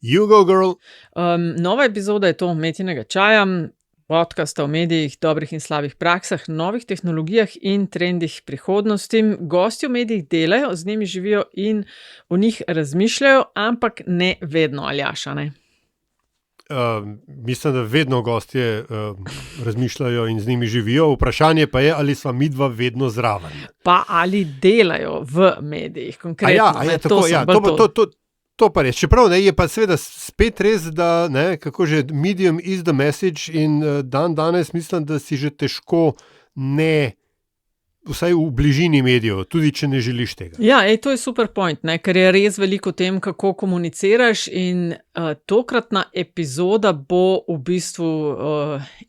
You go, girl. Nova epizoda je to Metinega čaja, podcasta o medijih, dobrih in slabih praksah, novih tehnologijah in trendih prihodnosti. Gosti v medijih delajo, z njimi živijo in o njih razmišljajo, ampak ne vedno, Aljaša, ne? Mislim, da vedno gostje razmišljajo in z njimi živijo. Vprašanje pa je, ali sva midva vedno zraven. Pa ali delajo v medijih, konkretno. To pa res. Čeprav je pa seveda spet res, da kako že medium is the message in danes mislim, da si že težko ne, vsaj v bližini medijev, tudi če ne želiš tega. Ja, to je super point, ker je res veliko o tem, kako komuniciraš in tokratna epizoda bo v bistvu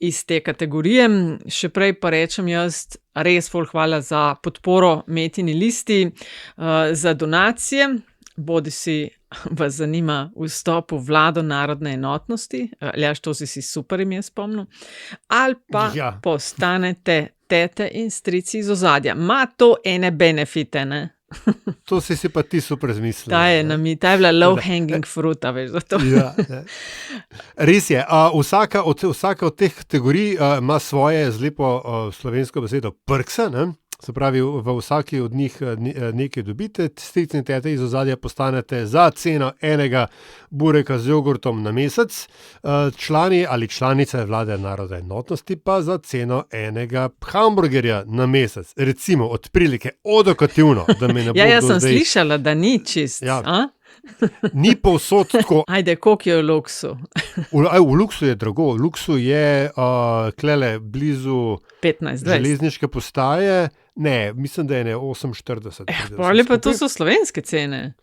iz te kategorije. Še prej pa rečem jaz, res ful hvala za podporo Metini listi, za donacije, bodisi vas zanima vstop v vlado narodne enotnosti, Aljaš, to si super ime spomnil, ali pa postanete tete in strici iz ozadja. Ma to ene benefite, ne? To si pa ti super zmislil. Ta je bila low hanging fruit, veš, za to. Ja, res je. Vsaka od teh kategorij ima svoje z lepo slovensko besedo prksa, ne? Se pravi, v vsaki od njih nekaj dobite, strici in tete iz ozadja postanete za ceno enega bureka z jogurtom na mesec, člani ali članice vlade narodne enotnosti pa za ceno enega hamburgerja na mesec. Recimo, od prilike odokativno, da me ne bo jaz sem slišala, da ni čist, Ni povsod tako. Ajde, koliko je v Luksu? V Luksu je drago. V Luksu je klele blizu 15-20 železniške postaje. Ne, mislim, da je ne 48. Ali pa to so slovenske cene?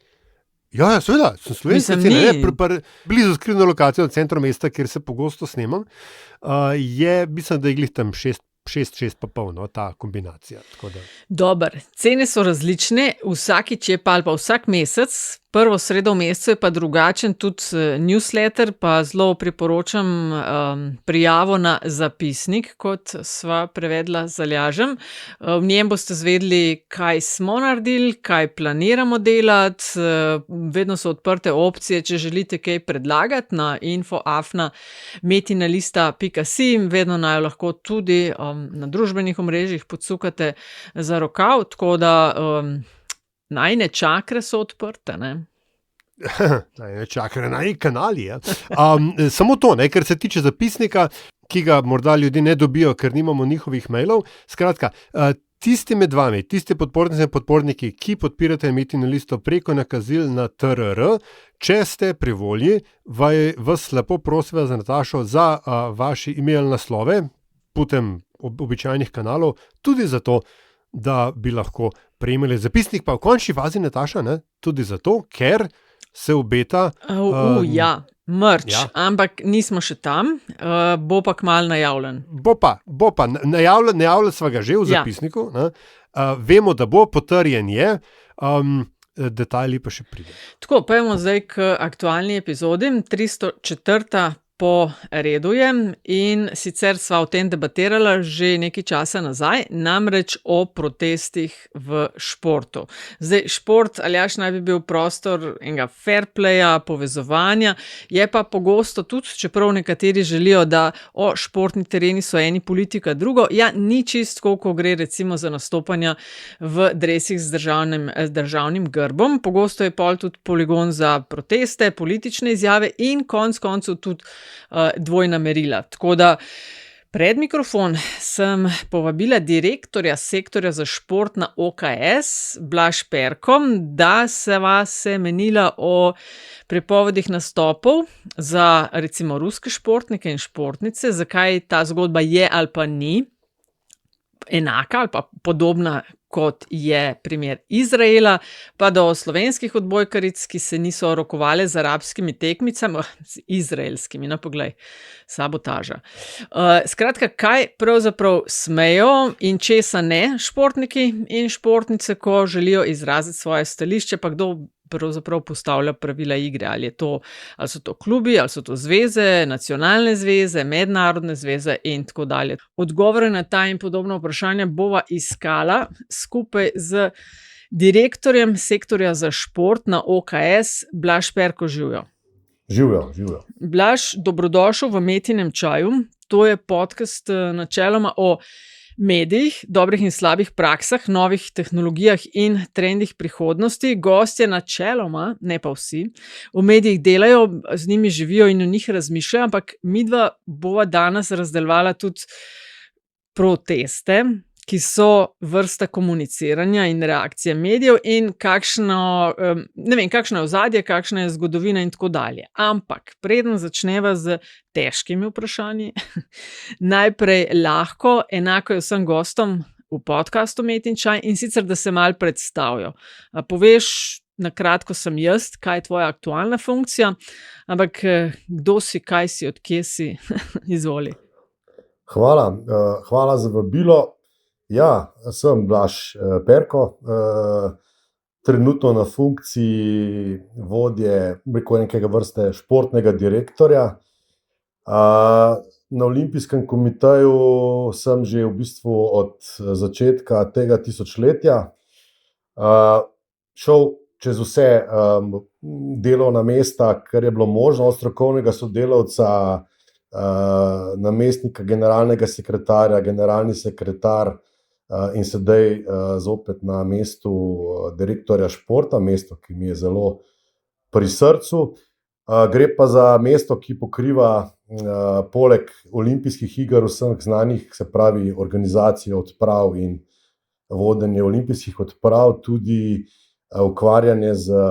Ja, seveda, so slovenske cene. Blizu skrivne lokacije v centru mesta, kjer se pogosto snemam, mislim, da je glih tam 6 pa polno, ta kombinacija. Dobar, cene so različne, vsakič je pa ali pa vsak mesec, prvo sredo v mesecu je pa drugačen tudi newsletter, pa zelo priporočam prijavo na zapisnik, kot sva prevedla z Aljažem. V njem boste zvedeli, kaj smo naredili, kaj planiramo delati, vedno so odprte opcije, če želite kaj predlagati na info@metinalista.si, vedno naj lahko tudi na družbenih omrežjih podsukate za rokav, tako da najine čakre so odprte, ne? Najine čakre, najine kanali, ja. Samo to, ker se tiče zapisnika, ki ga morda ljudje ne dobijo, ker nimamo njihovih mailov. Skratka, tisti med vami, tisti podpornice in podporniki, ki podpirate Metino listo preko nakazil na TRR, če ste pri volji, vas lepo prosim za Natašo za vaši e-mail naslove, putem običajnih kanalov, tudi zato, da bi lahko prejemali zapisnik, pa v končni fazi, Nataša, tudi zato, ker se obeta merch, ampak nismo še tam, bo pa kmalu najavljen. Bo pa, najavljali sva ga že v zapisniku, vemo, da bo, potrjen je, detajli pa še pride. Tako, pojmo zdaj k aktualni epizodi, 304. po redu je in sicer sva o tem debatirala že nekaj časa nazaj, namreč o protestih v športu. Zdaj, šport, Aljaš, naj bi bil prostor enega fair playa, povezovanja, je pa pogosto tudi, čeprav nekateri želijo, da športni tereni so eni, politika drugo, ni čisto, ko gre recimo za nastopanja v dresih z državnim grbom, pogosto je pol tudi poligon za proteste, politične izjave in konec koncev tudi dvojna merila. Tako da pred mikrofon sem povabila direktorja sektorja za šport na OKS, Blaž Perko, da se menila o prepovedih nastopov za recimo ruske športnike in športnice, zakaj ta zgodba je ali pa ni enaka ali pa podobna, kot je primer Izraela, pa do slovenskih odbojkaric, ki se niso rokovale z arabskimi tekmicami, z izraelskimi, poglej, sabotaža. Skratka, kaj pravzaprav smejo in česa ne športniki in športnice, ko želijo izraziti svoje stališče, pa kdo pravzaprav postavlja pravila igre, ali so to klubi, ali so to zveze, nacionalne zveze, mednarodne zveze in tako dalje. Odgovore na ta in podobna vprašanja bova iskala skupaj z direktorjem sektorja za šport na OKS, Blaž Perko, živjo. Živijo. Blaž, dobrodošel v Metinem čaju. To je podcast načeloma o medijih, dobrih in slabih praksah, novih tehnologijah in trendih prihodnosti. Gostje načeloma, ne pa vsi, v medijih delajo, z njimi živijo in o njih razmišljajo, ampak midva bova danes razdeljvala tudi proteste, ki so vrsta komuniciranja in reakcije medijev in kakšno je ozadje, kakšna je zgodovina in tako dalje. Ampak preden začneva z težkimi vprašanji, najprej lahko, enako je vsem gostom v podcastu Metin čaj, in sicer, da se malo predstavijo. Poveš, na kratko sem jaz, kaj je tvoja aktualna funkcija, ampak kdo si, kaj si, od kje si, izvoli. Hvala za vabilo. Ja, sem Blaž Perko, trenutno na funkciji vodje nekega vrste športnega direktorja. Na Olimpijskem komiteju sem že v bistvu od začetka tega tisočletja. Šel čez vse delovna mesta, kar je bilo možno, od strokovnega sodelavca, namestnika generalnega sekretarja, generalni sekretar, in sedaj zopet na mestu direktorja športa, mesto, ki mi je zelo pri srcu. Gre pa za mesto, ki pokriva poleg olimpijskih iger vseh znanih, se pravi organizacijo odprav in vodenje olimpijskih odprav, tudi ukvarjanje z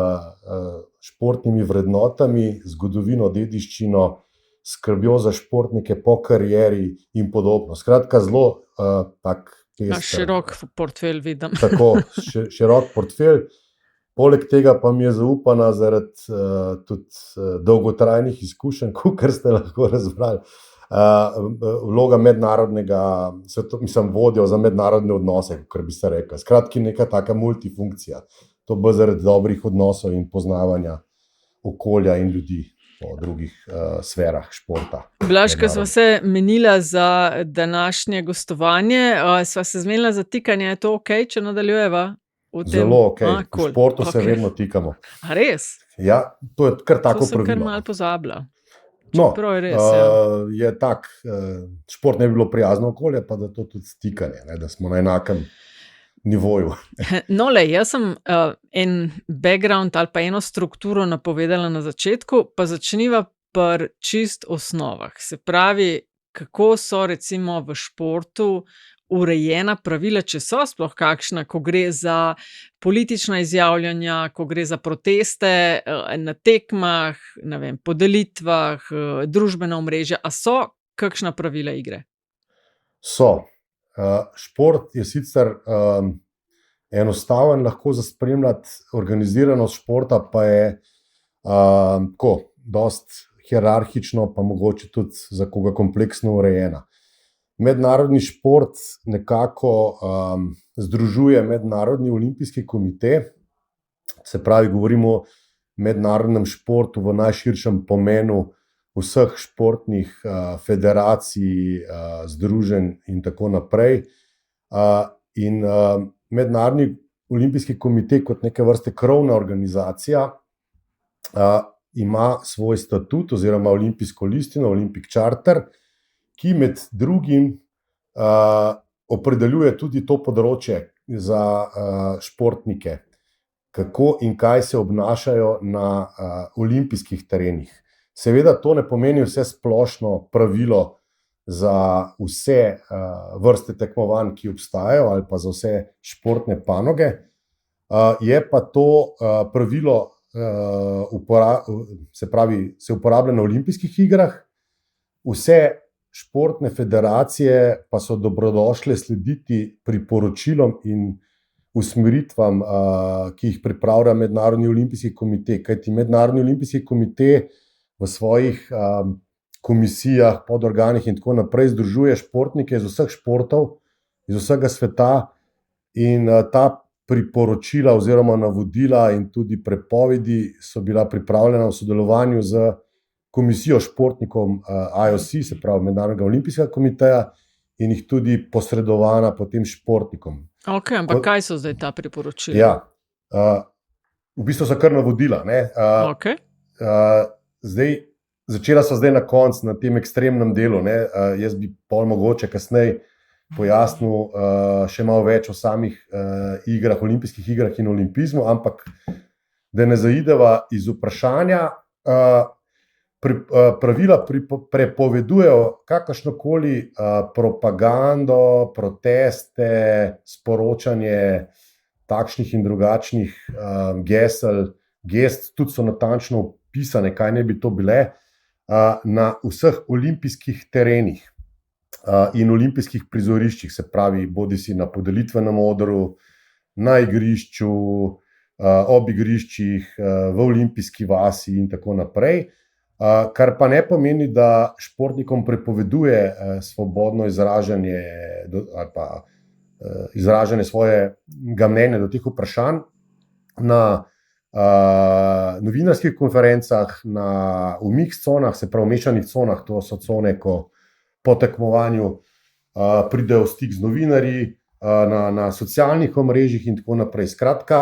športnimi vrednotami, zgodovino, dediščino, skrbjo za športnike po karieri in podobno. Skratka, zelo tak širok portfelj vidim. Tako, širok portfelj. Poleg tega pa mi je zaupana zaradi tudi dolgotrajnih izkušenj, kar ste lahko razbrali, vloga vodjo za mednarodne odnose, kar bi se rekel. Skratka, neka taka multifunkcija. To bo zaradi dobrih odnosov in poznavanja okolja in ljudi po drugih sferah športa. Blaž, ko sva se menila za današnje gostovanje, sva se zmenila za tikanje, je to ok, če nadaljujeva? Zelo ok, v športu se vedno tikamo. A res? Ja, to je kar tako pravilo. To sem kar malo pozabila. No, je res, je tak, šport ne bi bilo prijazno okolje, pa da to tudi stikanje, da smo na enakem nivoju. No, jaz sem en background ali pa eno strukturo napovedala na začetku, pa začniva pri čist osnovah. Se pravi, kako so recimo v športu urejena pravila, če so sploh kakšna, ko gre za politična izjavljanja, ko gre za proteste na tekmah, ne vem, podelitvah, družbena omrežja. A so kakšna pravila igre? So. Šport je sicer enostaven, lahko za spremljati, organiziranost športa pa je dosti hierarhično, pa mogoče tudi za koga kompleksno urejena. Mednarodni šport nekako združuje Mednarodni olimpijski komite, se pravi, govorimo o mednarodnem športu v najširšem pomenu vseh športnih federacij, združenj in tako naprej. In Mednarodni olimpijski komite kot neke vrste krovna organizacija ima svoj statut oziroma olimpijsko listino, Olympic Charter, ki med drugim opredeljuje tudi to področje za športnike, kako in kaj se obnašajo na olimpijskih terenih. Seveda to ne pomeni vse splošno pravilo za vse vrste tekmovanj, ki obstajajo, ali pa za vse športne panoge. Je pa to pravilo, se uporablja na olimpijskih igrah. Vse športne federacije pa so dobrodošle slediti priporočilom in usmeritvam, ki jih pripravlja Mednarodni olimpijski komite. Kajti Mednarodni olimpijski komite v svojih komisijah, podorganih in tako naprej združuje športnike iz vseh športov, iz vsega sveta, in ta priporočila oziroma navodila in tudi prepovedi so bila pripravljena v sodelovanju z komisijo športnikom IOC, se pravi Mednarodnega olimpijskega komiteja, in jih tudi posredovana potem športnikom. Ok, ampak kaj so zdaj ta priporočila? Ja, v bistvu so kar navodila. Ok. začela so zdaj na koncu, na tem ekstremnem delu. Ne? Jaz bi pol mogoče kasneje pojasnil še malo več o samih igrah, olimpijskih igrah in olimpizmu, ampak da ne zaideva iz vprašanja, pravila prepovedujejo kakršnokoli propagando, proteste, sporočanje takšnih in drugačnih gesel, gest, tudi so natančno opisane, kaj ne bi to bile, na vseh olimpijskih terenih in olimpijskih prizoriščih, se pravi, bodisi na podelitvenem odru, na igrišču, ob igriščih, v olimpijski vasi in tako naprej. Kar pa ne pomeni, da športnikom prepoveduje svobodno izražanje ali pa izražanje svojega mnenja do teh vprašanj na novinarskih konferencah, na mix conah, se pravi mešanih conah, to so cone, ko po tekmovanju pridejo v stik z novinarji, na socialnih omrežjih in tako naprej. Skratka,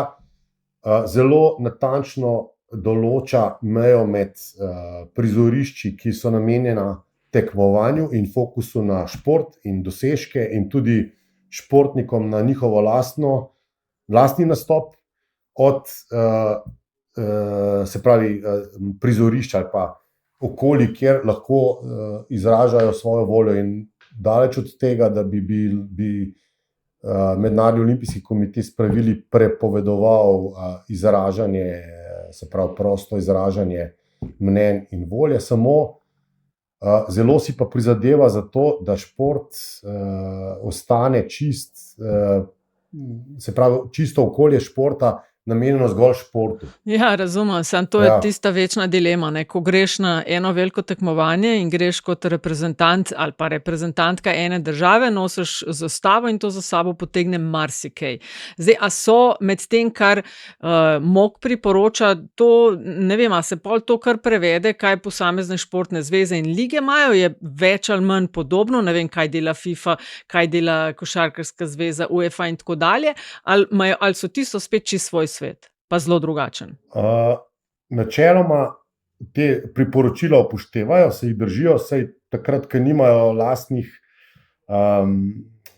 zelo natančno določa mejo med prizorišči, ki so namenjena tekmovanju in fokusu na šport in dosežke in tudi športnikom na njihovo lastni nastop, od se pravi prizorišča ali pa okolij, kjer lahko izražajo svojo voljo, in daleč od tega, da bi Mednarodni olimpijski komite s pravili prepovedoval izražanje, se pravi prosto izražanje mnenj in volje, samo zelo si pa prizadeva za to, da šport ostane čist, se pravi čisto okolje športa, namenjeno zgolj športu. Ja, razumem, samo to je tista večna dilema, ne? Ko greš na eno veliko tekmovanje in greš kot reprezentant ali pa reprezentantka ene države, nosiš zastavo in to za sabo potegne marsikaj. Zdaj, a so med tem, kar MOK priporoča, to, ne vem, a se pol to kar prevede, kaj posamezne športne zveze in lige imajo, je več ali manj podobno, ne vem, kaj dela FIFA, kaj dela Košarkarska zveza, UEFA in tako dalje, ali so tisto spet čisto svoj svet, pa zelo drugačen? Načeloma te priporočila upoštevajo, se jih držijo, saj takrat, ko nimajo lastnih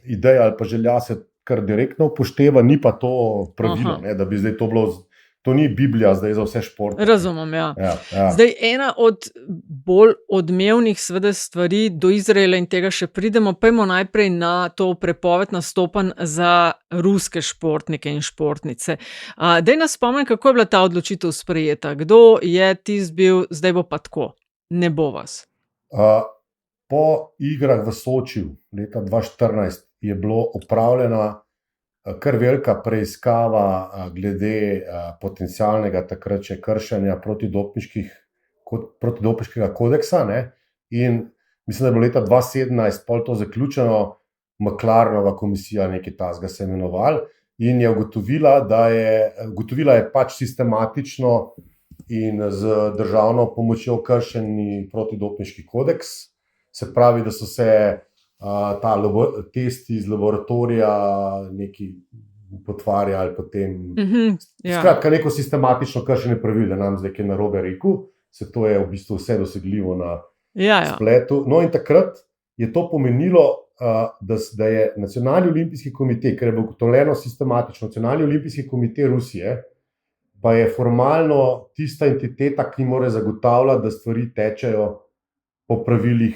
idej ali pa želja, se kar direktno upošteva, ni pa to pravilo, ne, da bi zdaj to bilo, to ni Biblija zdaj za vse športe. Razumem, ja. Ja. Zdaj, ena od bolj odmevnih seveda stvari do Izraela in tega še pridemo, pojdimo najprej na to prepoved nastopanj za ruske športnike in športnice. Daj nas spomni, kako je bila ta odločitev sprejeta? Kdo je tisti bil, zdaj bo pa tako, ne bo vas? Po igrah v Sočiju leta 2014 je bilo opravljena kar velika preiskava glede potencialnega takrat še kršenja protidopinškega kodeksa, ne? In mislim, da je bilo leta 2017 pol to zaključeno, McLarenova komisija, nekaj takega se je imenoval, in je ugotovila je pač sistematično in z državno pomočjo kršeni protidopinški kodeks, se pravi, da so se testi iz laboratorija neki potvarjali potem. Skratka, neko sistematično kršenje pravil, da nam zdaj kaj narobe rekel, se to je v bistvu vse dosegljivo na spletu. No, in takrat je to pomenilo, da je Nacionalni olimpijski komite, ker je bilo ugotovljeno sistematično, Nacionalni olimpijski komite Rusije, pa je formalno tista entiteta, ki mora zagotavljati, da stvari tečejo po pravilih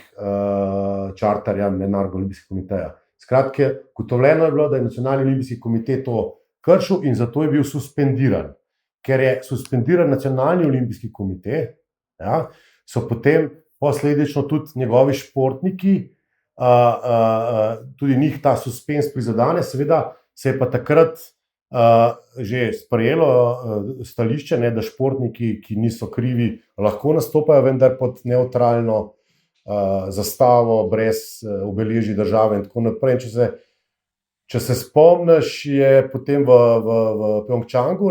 čartarja Mednarodnega olimpijskega komiteja. Skratka, ugotovljeno je bilo, da je Nacionalni olimpijski komite to kršil in zato je bil suspendiran. Ker je suspendiran Nacionalni olimpijski komite, so potem posledično tudi njegovi športniki, tudi njih ta suspens prizadene, seveda se je pa takrat že sprejelo stališče, ne, da športniki, ki niso krivi, lahko nastopajo, vendar pod nevtralno zastavo, brez obeležij države in tako naprej. Če se spomniš, je potem v Pjongčangu,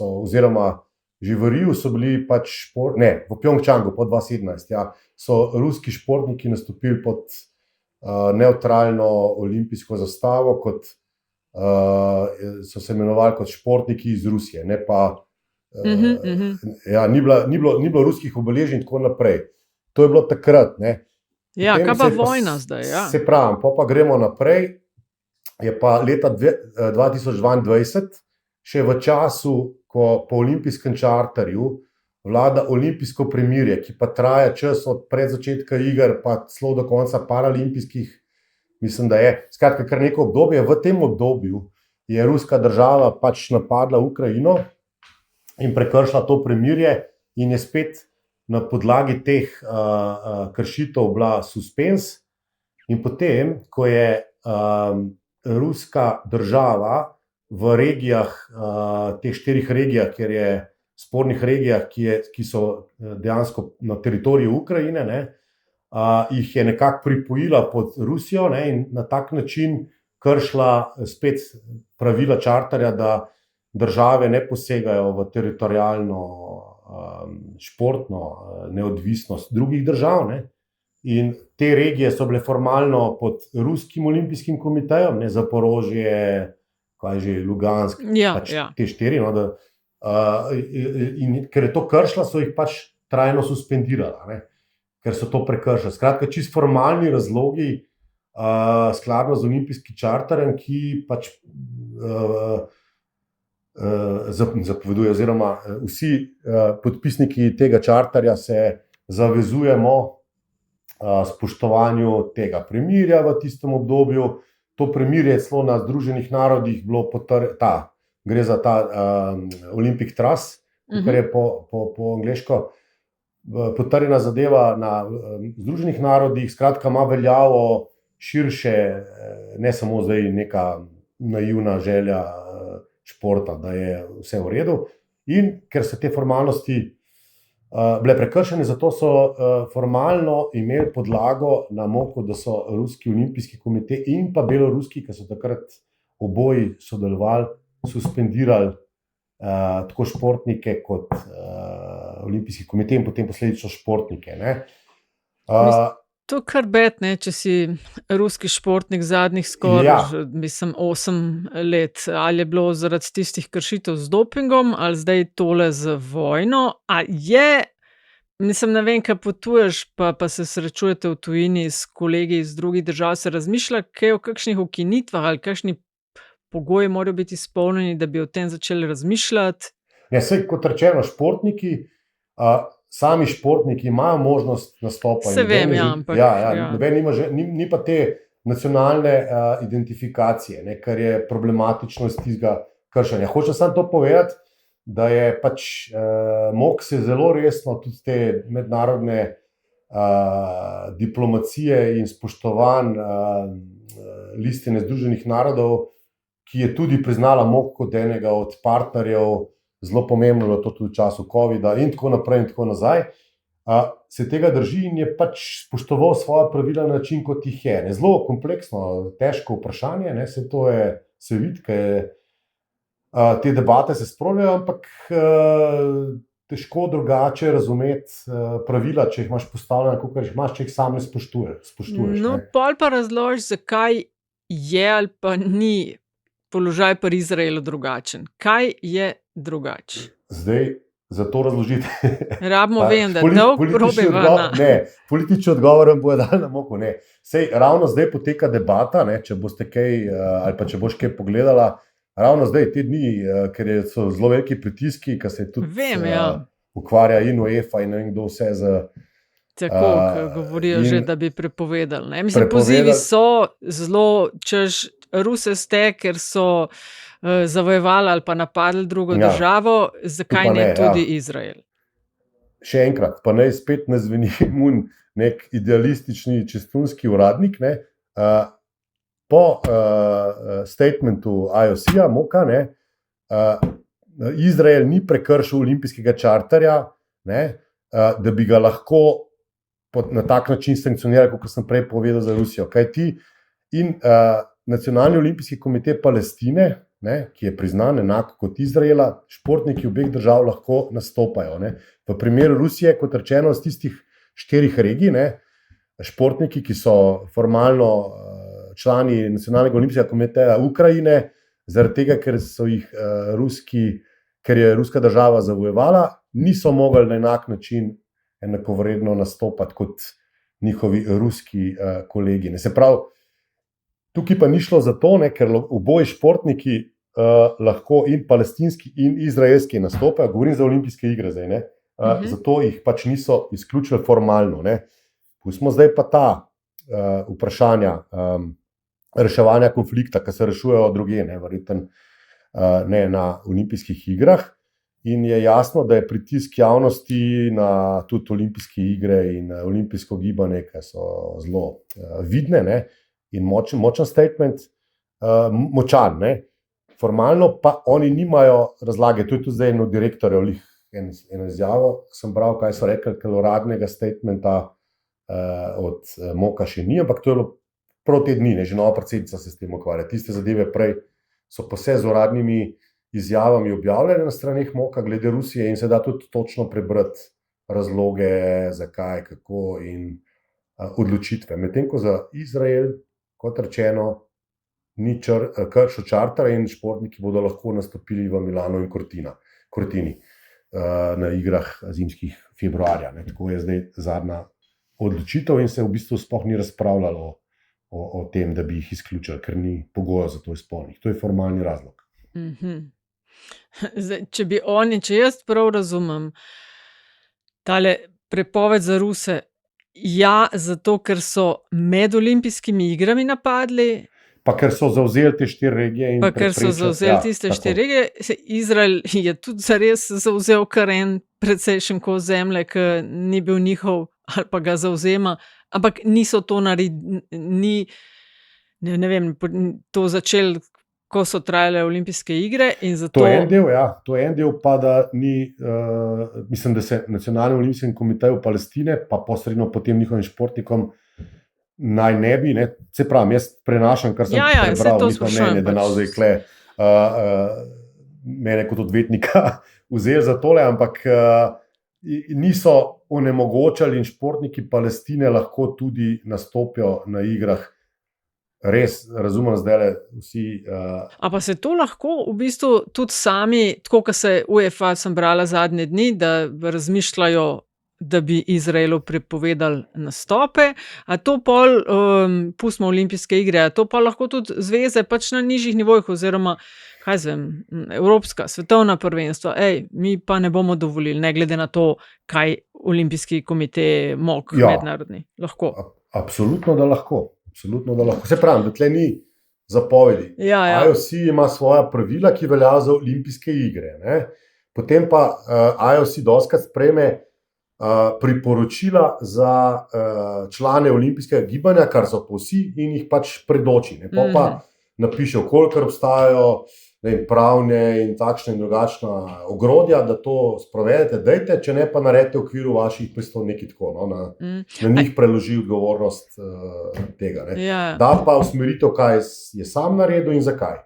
oziroma že v Riju so bili pač v Pjongčangu po 2017, so ruski športniki nastopili pod nevtralno olimpijsko zastavo, so se imenovali kot športniki iz Rusije, ne pa Ja, ni bilo ruskih obeležij in tako naprej. To je bilo takrat. Ne. Ja, Potem kaj pa se vojna zdaj? Ja. Se pravi, pa gremo naprej. Je pa leta 2022, še v času, ko po olimpijskem čarterju vlada olimpijsko premirje, ki pa traja čas od pred začetka iger, pa celo do konca paralimpijskih, mislim, da je skratka kar neko obdobje. V tem obdobju je ruska država pač napadla Ukrajino in prekršila to premirje in je spet na podlagi teh kršitev bila suspens. In potem, ko je ruska država v regijah, teh 4 regijah, kjer je spornih regijah, ki so dejansko na teritoriju Ukrajine, ne, jih je nekako pripojila pod Rusijo, ne, in na tak način kršila spet pravila čarterja, da države ne posegajo v teritorijalno športno neodvisnost drugih držav. Ne. In te regije so bile formalno pod ruskim olimpijskim komitejem, ne, Zaporožje, kaj že, Lugansk, te 4. No, in ker je to kršila, so jih pač trajno suspendirala, ne, ker so to prekršili. Skratka, čisto formalni razlogi, skladno z olimpijskim čarterjem, ki pač zapoveduje, oziroma vsi podpisniki tega čarterja se zavezujemo spoštovanju tega premirja v tistem obdobju. To premirje celo na Združenih narodih bilo gre za ta Olympic Trust, kar je po angleško potrjena zadeva na Združenih narodih. Skratka, ima veljavo širše, ne samo zdaj neka naivna želja športa, da je vse v redu. In ker so te formalnosti bile prekršene, zato so formalno imeli podlago na MOK-u, da so Ruski olimpijski komitej in pa beloruski, ki so takrat oboji sodelovali, suspendirali tako športnike kot olimpijski komitej in potem posledično športnike. Ne. To je kar bed, ne, če si ruski športnik zadnjih skoraj, mislim, 8 let. Ali je bilo zaradi tistih kršitev z dopingom, ali zdaj tole z vojno. A je, mislim, ne vem, kaj potuješ, pa se srečujete v tujini s kolegi iz drugih držav, se razmišlja kaj o kakšnih ukinitvah ali kakšni pogoji morajo biti izpolnjeni, da bi o tem začeli razmišljati? Ja, saj kot rečeno, športniki, sami športniki imajo možnost nastopa. Se vem, ja, ampak noben nima ni pa te nacionalne identifikacije, ne, kar je problematično iz tistega kršenja. Hočem samo to povedati, da je pač MOK se zelo resno tudi te mednarodne diplomacije in spoštovanj listine Združenih narodov, ki je tudi priznala MOK kot enega od partnerjev, zelo pomembno je to tudi v času covida in tako naprej in tako nazaj, se tega drži in je pač spoštoval svoja pravila na način, kot jih je. Zelo kompleksno, težko vprašanje, ne, se vidi, te debate se sprožajo, ampak težko drugače razumeti pravila, če jih imaš postavljene, kakor jih imaš, če jih sam ne spoštuješ. No, pol pa razloži, zakaj je ali pa ni položaj pri Izraelu drugačen. Kaj je drugače? Zdaj, za to razložiti. Rabimo vem, da probeva. Politični odgovor vam bojo dali na MOK-u. Sej, ravno zdaj poteka debata, ne, če boste kaj, ali pa če boš kaj pogledala, ravno zdaj, te dni, ker so zelo veliki pritiski, ki se tudi ukvarja in UEFA in ne vem kdo vse z... Tako, govorijo že, da bi prepovedali. Ne? Mislim, pozivi so zelo, češ Ruse ste, ker so zavojevali ali pa napadli drugo državo, zakaj ne tudi Izrael? Še enkrat, pa naj spet ne zveni nek idealistični čistunski uradnik, ne. Po statementu IOC-ja, MOK-a, ne, Izrael ni prekršil olimpijskega čarterja, ne, da bi ga lahko na tak način sankcionirali, kot sem prej povedal za Rusijo. Kajti in Nacionalni olimpijski komitej Palestine, ne, ki je priznan enako kot Izraela, športniki obeh držav lahko nastopajo. Ne. V primeru Rusije, kot rečeno, z tistih 4 regij, ne, športniki, ki so formalno člani Nacionalnega olimpijskega komiteja Ukrajine, zaradi tega, ker so jih ruski ker je ruska država zavojevala, niso mogli na enak način enakovredno nastopati kot njihovi ruski kolegi. Ne. Se pravi, tukaj pa ni šlo za to, ne, ker oboji športniki lahko in palestinski in izraelski nastopajo, govorim za olimpijske igre zdaj, ne. Zato jih pač niso izključili formalno. Ne. Pustimo zdaj pa ta vprašanja reševanja konflikta, ki se rešujejo drugje, ne, verjetno ne na olimpijskih igrah. In je jasno, da je pritisk javnosti na tudi olimpijske igre in olimpijsko gibanje, ki so zelo vidne, ne, in močen statement, močan. Ne. Formalno pa oni nimajo razlage, to je tudi zdaj eno direktorjev, eno izjavo sem bral, kaj so rekli, ker uradnega statementa od Moka še ni, ampak to je bilo prav te dni, ne, že nova predsednica se s tem ukvarja. Tiste zadeve prej so pa vse z uradnimi izjavami objavljene na straneh Moka glede Rusije in se da tudi točno prebrati razloge, zakaj, kako in odločitve. Medtem ko za Izrael, kot rečeno, ni kršil čartera in športniki bodo lahko nastopili v Milanu in Cortini na igrah zimskih februarja. Ne. Tako je zdaj zadnja odločitev in se v bistvu sploh ni razpravljalo o tem, da bi jih izključili, ker ni pogoja za to izpolniti. To je formalni razlog. Zdaj, če jaz prav razumem, tale prepoved za Ruse, ja, zato ker so med olimpijskimi igrami napadli, Pa ker so zavzeli te 4 regije in pa ker so zavzeli tiste 4 regije, Izrael je tudi zares zavzel kar en precejšen kos zemlje, ki ni bil njihov ali pa ga zavzema, ampak niso to naredili, ne vem, to začeli, ko so trajale olimpijske igre in zato... To je en del, ja. To je en del, pa da ni, mislim, da se Nacionalni olimpijski komitej v Palestine, pa posredno potem njihovim športnikom naj ne bi, ne, se pravi, jaz prenašam, kar sem prebral, njihovo mnenje, da navzaj kle mene kot odvetnika vzeli za tole, ampak niso onemogočali in športniki Palestine lahko tudi nastopijo na igrah. Res, razumem zdaj vsi... A pa se to lahko v bistvu tudi sami, tako kot se UEFA sem brala zadnje dni, da razmišljajo, da bi Izraelu prepovedali nastope, a to pol, pustimo olimpijske igre, a to pa lahko tudi zveze pač na nižjih nivojih oziroma, kaj zvem, evropska, svetovna prvenstva, mi pa ne bomo dovolili, ne glede na to, kaj olimpijski komite MOK, mednarodni, lahko. Absolutno, da lahko. Se pravi, da tle ni zapovedi. IOC ima svoja pravila, ki velja za olimpijske igre. Ne? Potem pa IOC dostikrat sprejme priporočila za člane olimpijskega gibanja, kar so pa vsi in jih pač predoči. Ne? Pa napiše, kolikor obstajajo pravne in takšne in drugačna ogrodja, da to sprovedete, dajte, če ne pa naredite v okviru vaših pristojnosti tako, na njih preloži odgovornost tega. Ne? Da pa usmeritev, kaj je sam naredil in zakaj.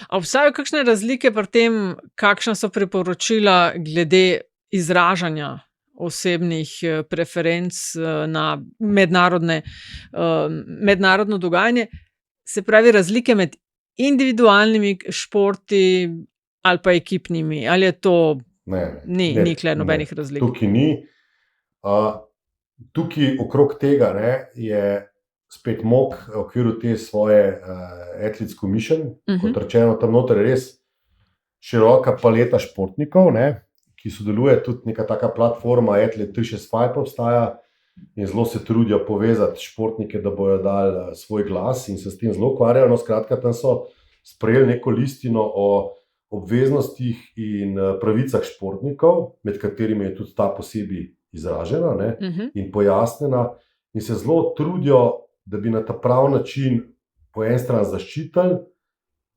A obstajajo kakšne razlike pri tem, kakšna so priporočila glede izražanja osebnih preferenc na mednarodno dogajanje, se pravi razlike med individualnimi športi ali pa ekipnimi, ali je to ni kle nobenih razlik? Tukaj ni. Tukaj okrog tega je spet MOK v okviru te svoje Athletes Commission, kot rečeno, tam noter je res široka paleta športnikov, ki sodeluje, tudi neka taka platforma Athlete 365 obstaja in zelo se trudijo povezati športnike, da bojo dali svoj glas in se s tem zelo ukvarjajo. No, skratka, tam so sprejeli neko listino o obveznostih in pravicah športnikov, med katerimi je tudi ta posebej izražena in pojasnjena, in se zelo trudijo, da bi na ta prav način po eni strani zaščitili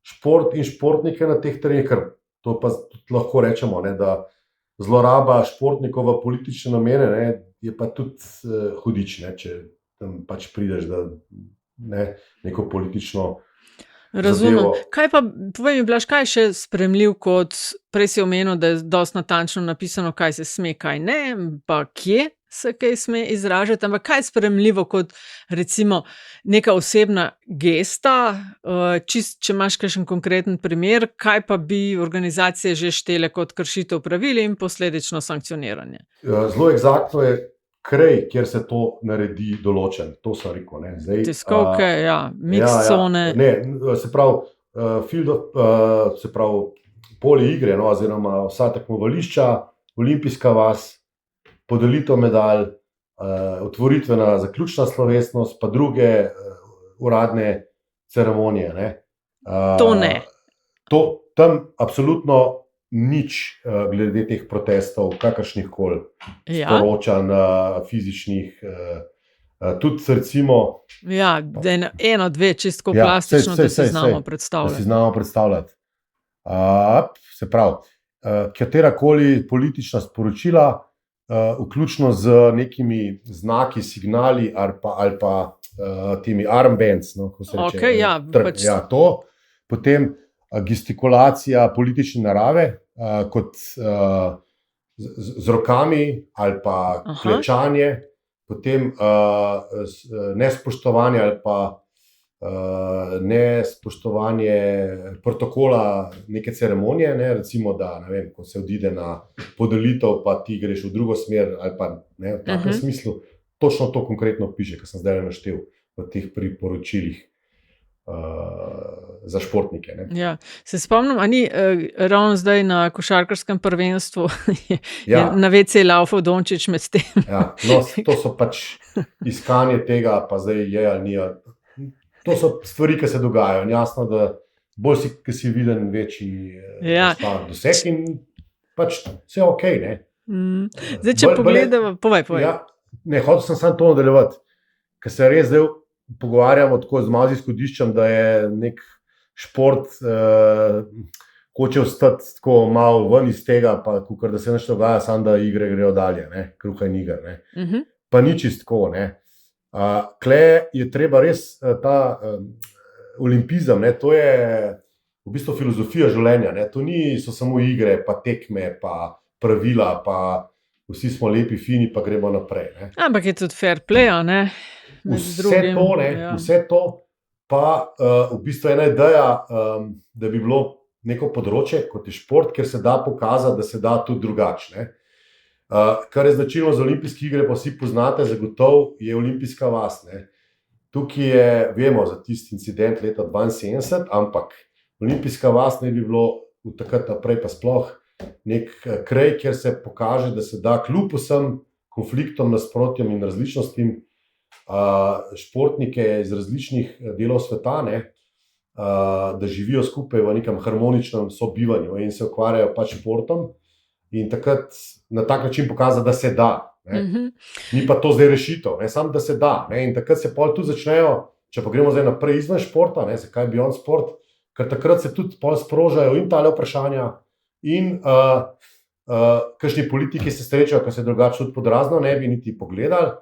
šport in športnike na teh terenih, ker to pa lahko rečemo, da zloraba športnikov v politične namene je pa tudi hudič, če tam pač prideš, da neko politično Razumem. Kaj pa, povej mi, Blaž, kaj je še sprejemljiv kot, prej si omenil, da je dosti natančno napisano, kaj se sme, kaj ne, pa kje se kaj sme izražati, ampak kaj je sprejemljivo kot recimo neka osebna gesta, če imaš kakšen konkreten primer, kaj pa bi organizacije že štele kot kršitev pravil in posledično sankcioniranje? Zelo eksaktno je kraj, kjer se to naredi določen, to sem rekel. Tiskovke, mix cone. Se pravi, se pravi, polje igre, oziroma vsa tekmovališča, olimpijska vas, podelitev medalj, otvoritvena zaključna slovesnost, pa druge uradne ceremonije. To ne. Tam absolutno nič glede teh protestov, kakršnih koli sporočanj fizičnih. Tudi recimo. Eno, dve, čisto plastično, da si znamo predstavljati. Da si znamo predstavljati. Se pravi, katerakoli politična sporočila, vključno z nekimi znaki, signali ali pa temi armbands, ko se reče, to, potem gestikulacija politične narave, kot z rokami ali pa klečanje, potem nespoštovanje ali pa nespoštovanje protokola neke ceremonije, recimo, da ko se odide na podelitev, pa ti greš v drugo smer ali pa v takem smislu. Točno to konkretno piše, kar sem zdaj naštel v teh priporočilih za športnike. Se spomnim, a ni ravno zdaj na košarkarskem prvenstvu je na WC laufal Dončić med tem. To so pač iskanje tega, pa zdaj je ali ni. To so stvari, ki se dogajajo. Jasno, da bolj si viden, večji doseg in pač vse je okej. Zdaj, če pogledamo, povej. Hotel sem samo to nadaljevati, ker se res zdaj pogovarjamo tako z malo izhodiščem, da je nek šport hoče ostati tako malo ven iz tega, pa kukor, da se nič dogaja, samo da igre grejo dalje, kruha in iger. Pa ni čisto tako. Kle je treba res ta olimpizem, to je v bistvu filozofija življenja. To so samo igre, pa tekme, pa pravila, pa vsi smo lepi, fini, pa gremo naprej. Ampak je tudi fair play, Vse to, pa v bistvu ena ideja, da bi bilo neko področje, kot je šport, kjer se da pokazati, da se da tudi drugače. Kar je značilno za olimpijske igre, pa vsi poznate, zagotovo je olimpijska vas. Tukaj je, vemo za tisti incident leta 1972, ampak olimpijska vas ne bi bilo v takrat naprej pa sploh nek kraj, kjer se pokaže, da se da kljub vsem konfliktom, nasprotjem in različnostim športnike iz različnih delov sveta, da živijo skupaj v nekem harmoničnem sobivanju in se ukvarjajo pač športom. In takrat na tak način pokazati, da se da. Ni pa to zdaj rešitev, samo da se da. In takrat se pol tudi začnejo, če pa gremo zdaj naprej izven športa, zakaj je beyond sport, ker takrat se tudi pol sprožajo in tale vprašanja in kakšni politiki se srečajo, ker se drugače tudi podrazno ne bi niti pogledali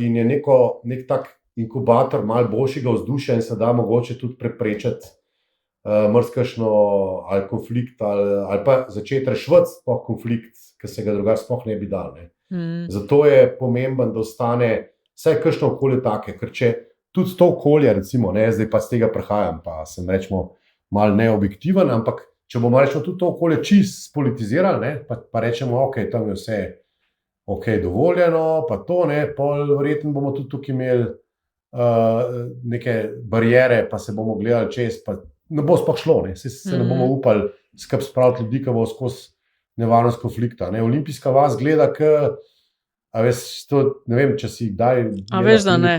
in je nek tak inkubator malo boljšega vzdušja in se da mogoče tudi preprečiti mrzkašno ali konflikt ali pa začeti reševati konflikt, ki se ga drugače sploh ne bi dal. Zato je pomemben, da ostane vsaj kakšno okolje take, ker če tudi to okolje, recimo, zdaj pa z tega prehajam, pa sem rečemo malo neobjektiven, ampak če bomo rečemo tudi to okolje čist spolitizirali, pa rečemo, tam je vse dovoljeno, pa to, pol verjetno bomo tudi tukaj imeli neke bariere, pa se bomo gledali čez, pa ne bo sploh šlo, se ne bomo upali skrb spraviti ljudi, ki bo skozi nevarnost konflikta. Olimpijska vas gleda, ne vem, če si kdaj... A veš, da ne.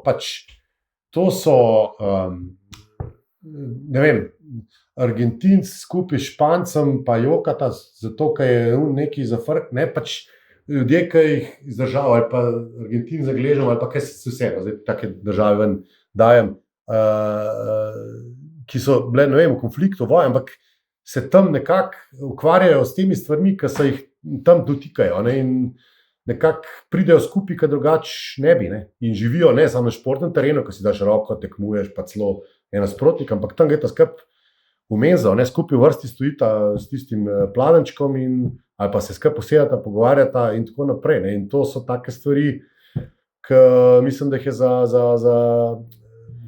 Pač to so, ne vem, Argentinci skupaj s Špancem pa jokata, zato, ker je neki zafrk, pač ljudje, ki jih iz držav, ali pa Argentin z Angležem, ali pa kaj se vse, zdaj take države ven dajem, ki so bile, ne vem, v konfliktu, voj, ampak se tam nekako ukvarjajo s temi stvarmi, ki se jih tam dotikajo, in nekako pridejo skupaj, ki drugače ne bi, in živijo ne samo na športnem terenu, ki si daš roko, tekmuješ, pa celo nasprotnik, ampak tam gre ta skrb v menzo, skupaj v vrsti stojita s tistim pladenčkom in ali pa se skupaj posedata, pogovarjata in tako naprej. Ne? In to so take stvari, ki mislim, da jih je za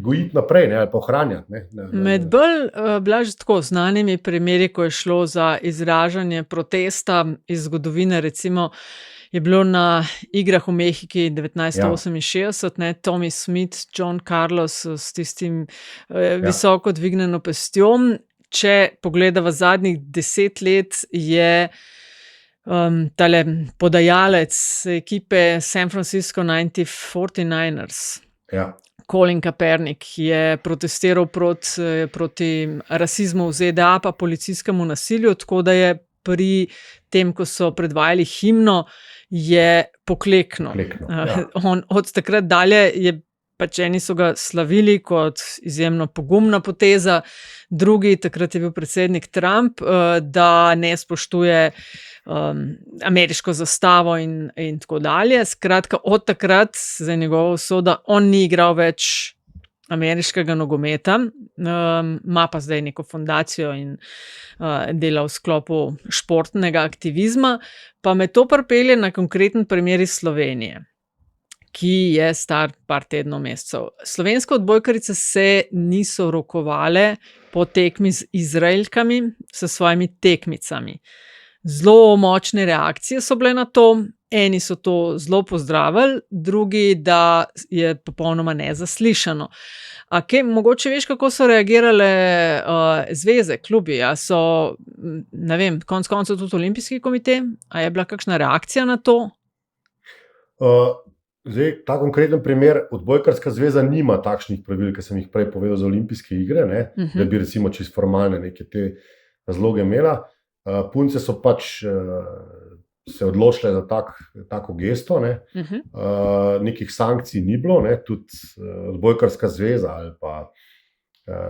gojiti naprej, ne? Ali pa ohranjati. Ne? Med bolj blaž tako znanimi primeri, ko je šlo za izražanje protesta iz zgodovine, recimo je bilo na igrah v Mehiki 1968, ne, Tommy Smith, John Carlos s tistim visoko dvignjeno pestjo. Če pogledava zadnjih 10 let, je tale podajalec ekipe San Francisco 49ers, Colin Kaepernick, je protestiral proti rasizmu v ZDA pa policijskemu nasilju, tako da je pri tem, ko so predvajali himno, je pokleknil. On od takrat dalje je pač eni so ga slavili kot izjemno pogumna poteza, drugi, takrat je bil predsednik Trump, da ne spoštuje ameriško zastavo in tako dalje. Skratka, od takrat, za njegovo usoda, on ni igral več ameriškega nogometa, ima pa zdaj neko fundacijo in dela v sklopu športnega aktivizma. Pa me to pripelje na konkreten primer iz Slovenije, ki je star par tednov, mesecev. Slovenske odbojkarice se niso rokovale po tekmi z Izraelkami, s svojimi tekmicami. Zelo močne reakcije so bile na to, eni so to zelo pozdravili, drugi, da je popolnoma nezaslišano. Mogoče veš, kako so reagirale zveze, klubi? A so, ne vem, konec koncev tudi Olimpijski komite? A je bila kakšna reakcija na to? Zdaj, ta konkreten primer, odbojkarska zveza nima takšnih pravil, ki sem jih prej povedal za olimpijske igre, ne? Da bi recimo čisto formalne neke te razloge imela. Punce so pač se odločile za tako gesto, ne? Nekih sankcij ni bilo, ne? Tudi odbojkarska zveza ali pa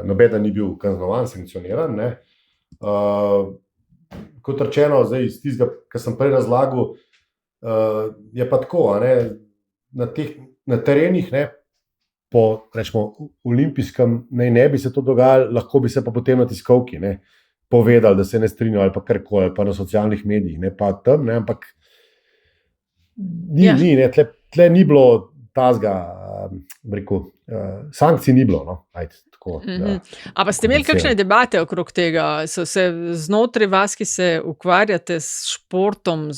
nobeden ni bil kaznovan, sankcioniran, ne? Kot rečeno, zdaj iz tistega, kar sem prej razlagal, je pa tako, ne? Na terenih, ne? Po rečemo olimpijskem ne bi se to dogajalo, lahko bi se pa potem na tiskovki, ne? Povedali, da se ne strinjajo ali pa karkoli, ali pa na socialnih medijih, ne pa tam, ne, ampak ne, tle ni bilo tazga, sankcij ni bilo, no, ajde, tako. A pa ste imeli kakšne debate okrog tega? So se znotraj vas, ki se ukvarjate s športom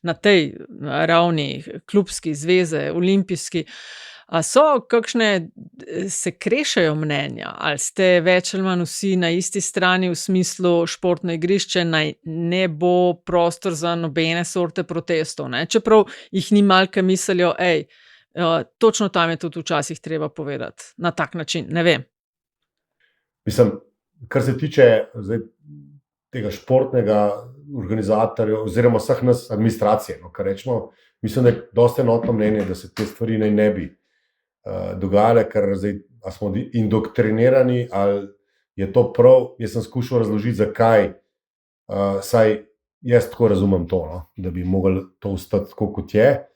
na tej ravni, klubski, zveze, olimpijski, a so kakšne, se krešajo mnenja, ali ste več ali manj vsi na isti strani v smislu športno igrišče, naj ne bo prostor za nobene sorte protestov, ne? Čeprav jih ni malke mislijo, točno tam je tudi včasih treba povedati, na tak način, ne vem. Mislim, kar se tiče zdaj tega športnega organizatorja oziroma vseh nas administracije, no, kar rečemo, mislim, da je dosti enotno mnenje, da se te stvari ne bi dogajale, ker zdaj, a smo indoktrinirani, ali je to prav, jaz sem skušal razložiti, zakaj, saj jaz tako razumem to, no, da bi mogli to ostati tako, kot je.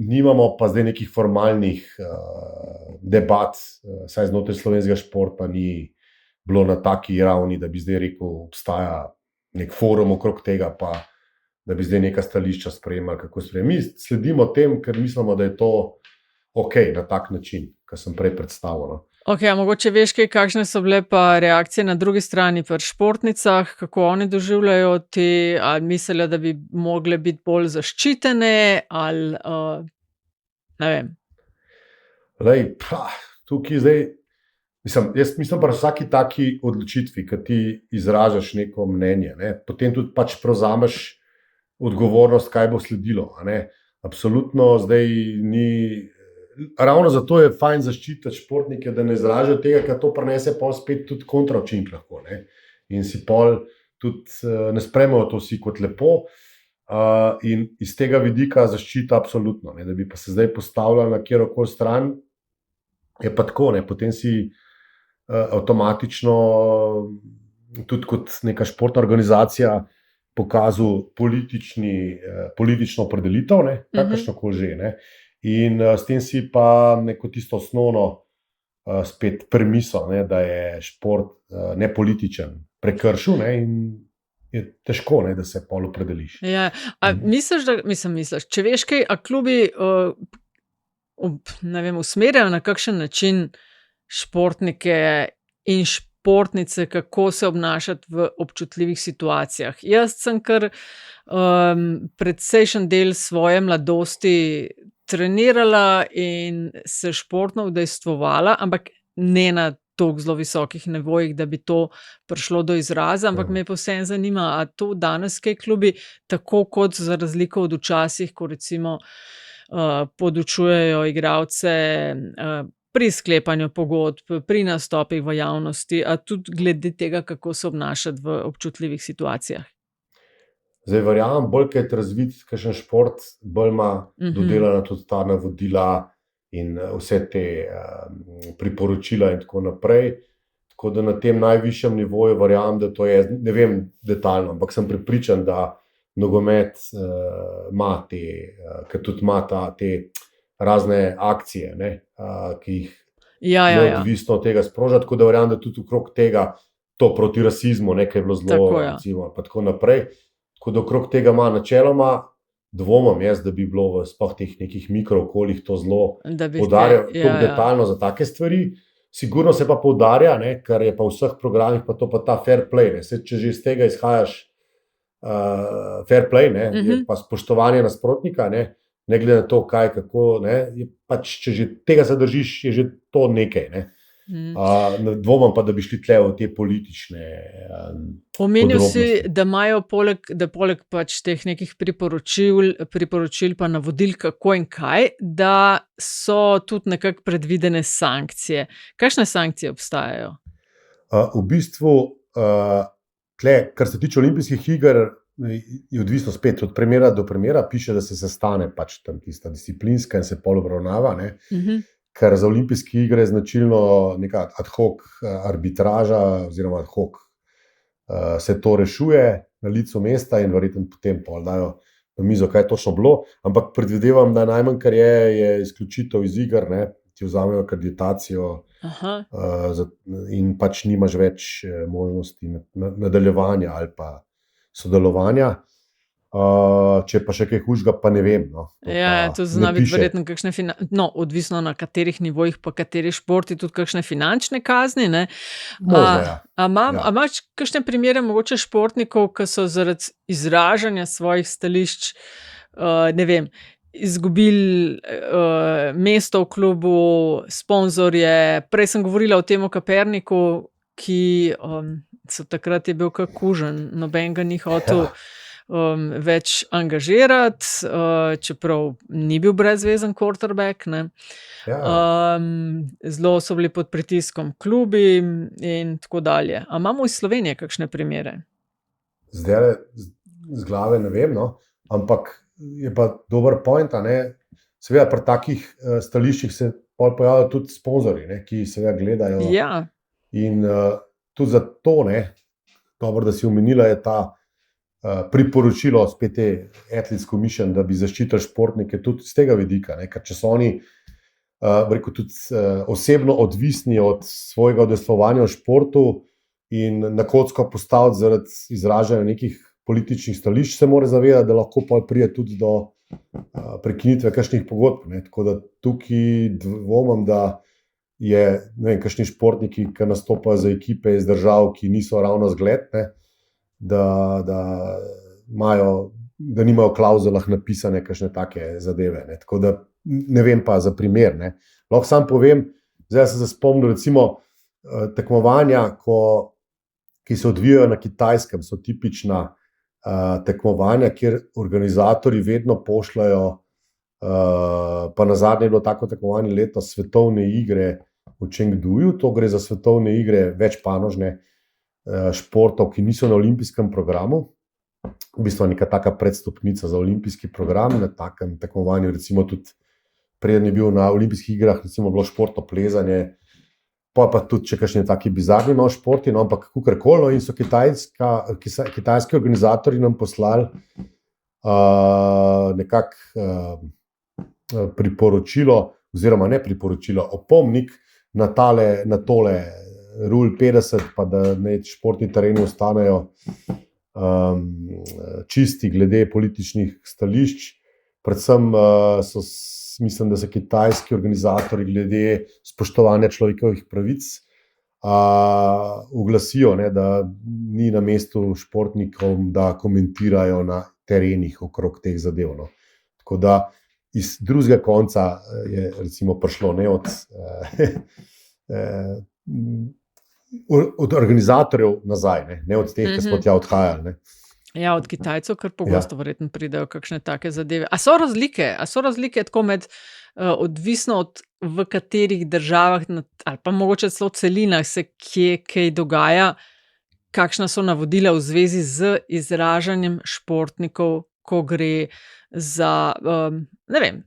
Nimamo pa zdaj nekih formalnih debat, saj znotraj slovenskega športa ni bilo na taki ravni, da bi zdaj rekel, obstaja nek forum okrog tega, pa da bi zdaj neka stališča sprejemali, kako sprejemali. Mi sledimo tem, ker mislimo, da je to na tak način, kar sem prej predstavil. No. A mogoče veš, kakšne so bile pa reakcije na drugi strani pri športnicah, kako oni doživljajo ali mislijo, da bi mogle biti bolj zaščitene, ali ne vem. Tukaj zdaj, jaz mislim pa vsaki taki odločitvi, ki ti izražaš neko mnenje, ne, potem tudi pač prevzameš odgovornost, kaj bo sledilo. Ne. Absolutno zdaj ni. Ravno zato je fajn zaščititi športnike, da ne izražajo tega, ker to prinese pa spet tudi kontraučink lahko. Ne? In si pol tudi ne sprejmejo to vsi kot lepo. In iz tega vidika zaščita absolutno. Ne? Da bi pa se zdaj postavljali na kjerokoli stran, je pa tako. Ne? Potem si avtomatično tudi kot neka športna organizacija pokazal politično opredelitev, kakršnokoli že. Ne? In s tem si pa neko tisto osnovno spet premiso, ne, da je šport nepolitičen, prekršil, ne, je težko, ne, da se pol opredeliš. Ja. Misliš, če veš kaj, a klubi usmerjajo na kakšen način športnike in športnice, kako se obnašati v občutljivih situacijah. Jaz sem kar precejšen del svoje mladosti trenirala in se športno udejstvovala, ampak ne na toliko zelo visokih nivojih, da bi to prišlo do izraza, ampak me pa vseeno zanima, a to danes kaj klubi, tako kot za razliko od včasih, ko recimo podučujejo igralce pri sklepanju pogodb, pri nastopih v javnosti, a tudi glede tega, kako se obnašati v občutljivih situacijah. Zdaj, verjamem, bolj kot je razvit kakšen šport, bolj ima dodelana tudi ta navodila in vse te priporočila in tako naprej. Tako da na tem najvišjem nivoju verjamem, da to je, ne vem detaljno, ampak sem prepričan, da nogomet ima te, ker tudi ima te razne akcije, ne, ki jih neodvisno od tega sproža, tako da verjamem, da tudi okrog tega to proti rasizmu nekaj je bilo zelo, recimo, pa tako naprej. Tako da okrog tega ima načeloma, dvomim jaz, da bi bilo v sploh teh nekih mikrookoljih to zelo poudarjal, tako detaljno za take stvari. Sigurno se pa poudarja, ne, kar je pa v vseh programih, pa to pa ta fair play. Ne. Če že iz tega izhajaš fair play, ne, je pa spoštovanje nasprotnika, ne glede na to, kaj, kako, ne, je pač, če že tega se držiš, je že to nekaj, ne. Dvomim pa, da bi šli tle v te politične Omenil si, da imajo poleg pač teh nekih priporočil pa navodil, kako in kaj, da so tudi nekako predvidene sankcije. Kakšne sankcije obstajajo? V bistvu, tle, kar se tiče olimpijskih iger, je odvisno spet od primera do primera, piše, da se sestane pač tam tista disciplinska in se pol obravnava, ne. Ker za olimpijske igre je značilno neka ad hoc arbitraža oziroma ad hoc se to rešuje na licu mesta in verjetno potem pol dajo na mizo, kaj je točno bilo, ampak predvidevam, da najmanj, kar je izključitev iz iger, ne, ti vzamejo akreditacijo in pač nimaš več možnosti nadaljevanja ali pa sodelovanja. Če pa še kaj hujšega, pa ne vem. No. To zna biti verjetno kakšne odvisno na katerih nivojih, pa kateri športi, tudi kakšne finančne kazni, ne? Možno, ja. A imaš kakšne primere mogoče športnikov, ki so zaradi izražanja svojih stališč, ne vem, izgubili mesto v klubu, sponzorje? Prej sem govorila o tem Kaepernicku, ki so takrat je bil kak kužen, noben ga ni hotel več angažirati, čeprav ni bil brezvezen quarterback, ne. Zelo so bili pod pritiskom klubi in tako dalje. A imamo iz Slovenije kakšne primere? Zdaj z glave ne vem, no, ampak je pa dober point, a ne. Seveda pri takih stališčih se pojavljajo tudi sponzorji, ne, ki seveda gledajo. In tudi zato, ne, dobro, da si omenila, je ta priporočilo spet Athletes Commission, da bi zaščitili športnike tudi z tega vidika, ne, ker če so oni tudi osebno odvisni od svojega udejstvovanja v športu in na kocko postaviti zaradi izražanja nekih političnih stališč, se mora zavedati, da lahko pol pride tudi do prekinitve kakšnih pogodb, ne. Tako da tukaj dvomim, da je, ne vem, kakšni športniki, ki nastopajo za ekipe iz držav, ki niso ravno zgled, ne, da nimajo v klavzulah napisane kakšne take zadeve, ne. Tako da ne vem pa za primer, ne. Lahko sam povem, zdaj sem se spomnil recimo tekmovanja, ki se odvijajo na Kitajskem, so tipična tekmovanja, kjer organizatorji vedno pošljajo, pa nazadnje je bilo tako tekmovanje letos, svetovne igre v Chengduju. To gre za svetovne igre večpanožne športov, ki niso na olimpijskem programu. V bistvu neka taka predstopnica za olimpijski program, na takem tekmovanju, recimo tudi preden je bil na olimpijskih igrah, recimo bilo športno plezanje, pa tudi še kakšni taki bizarni malo športi, no, ampak kakorkoli, in so kitajski organizatorji nam poslali nekako priporočilo, oziroma ne priporočilo, opomnik na tole Rule 50, pa da športni tereni ostanejo čisti glede političnih stališč. Predvsem mislim, da so kitajski organizatorji glede spoštovanja človekovih pravic uglasijo, ne, da ni na mestu športnikom, da komentirajo na terenih okrog teh zadev. No. Tako da iz drugega konca je recimo prišlo ne od organizatorjev nazaj, ne od teh, ki smo tja odhajali. Ne. Ja, od Kitajcev, ker pogosto verjetno pridejo kakšne take zadeve. A so razlike tako med, odvisno od v katerih državah ali pa mogoče celo celinah se kje kaj dogaja, kakšna so navodila v zvezi z izražanjem športnikov, ko gre za, ne vem,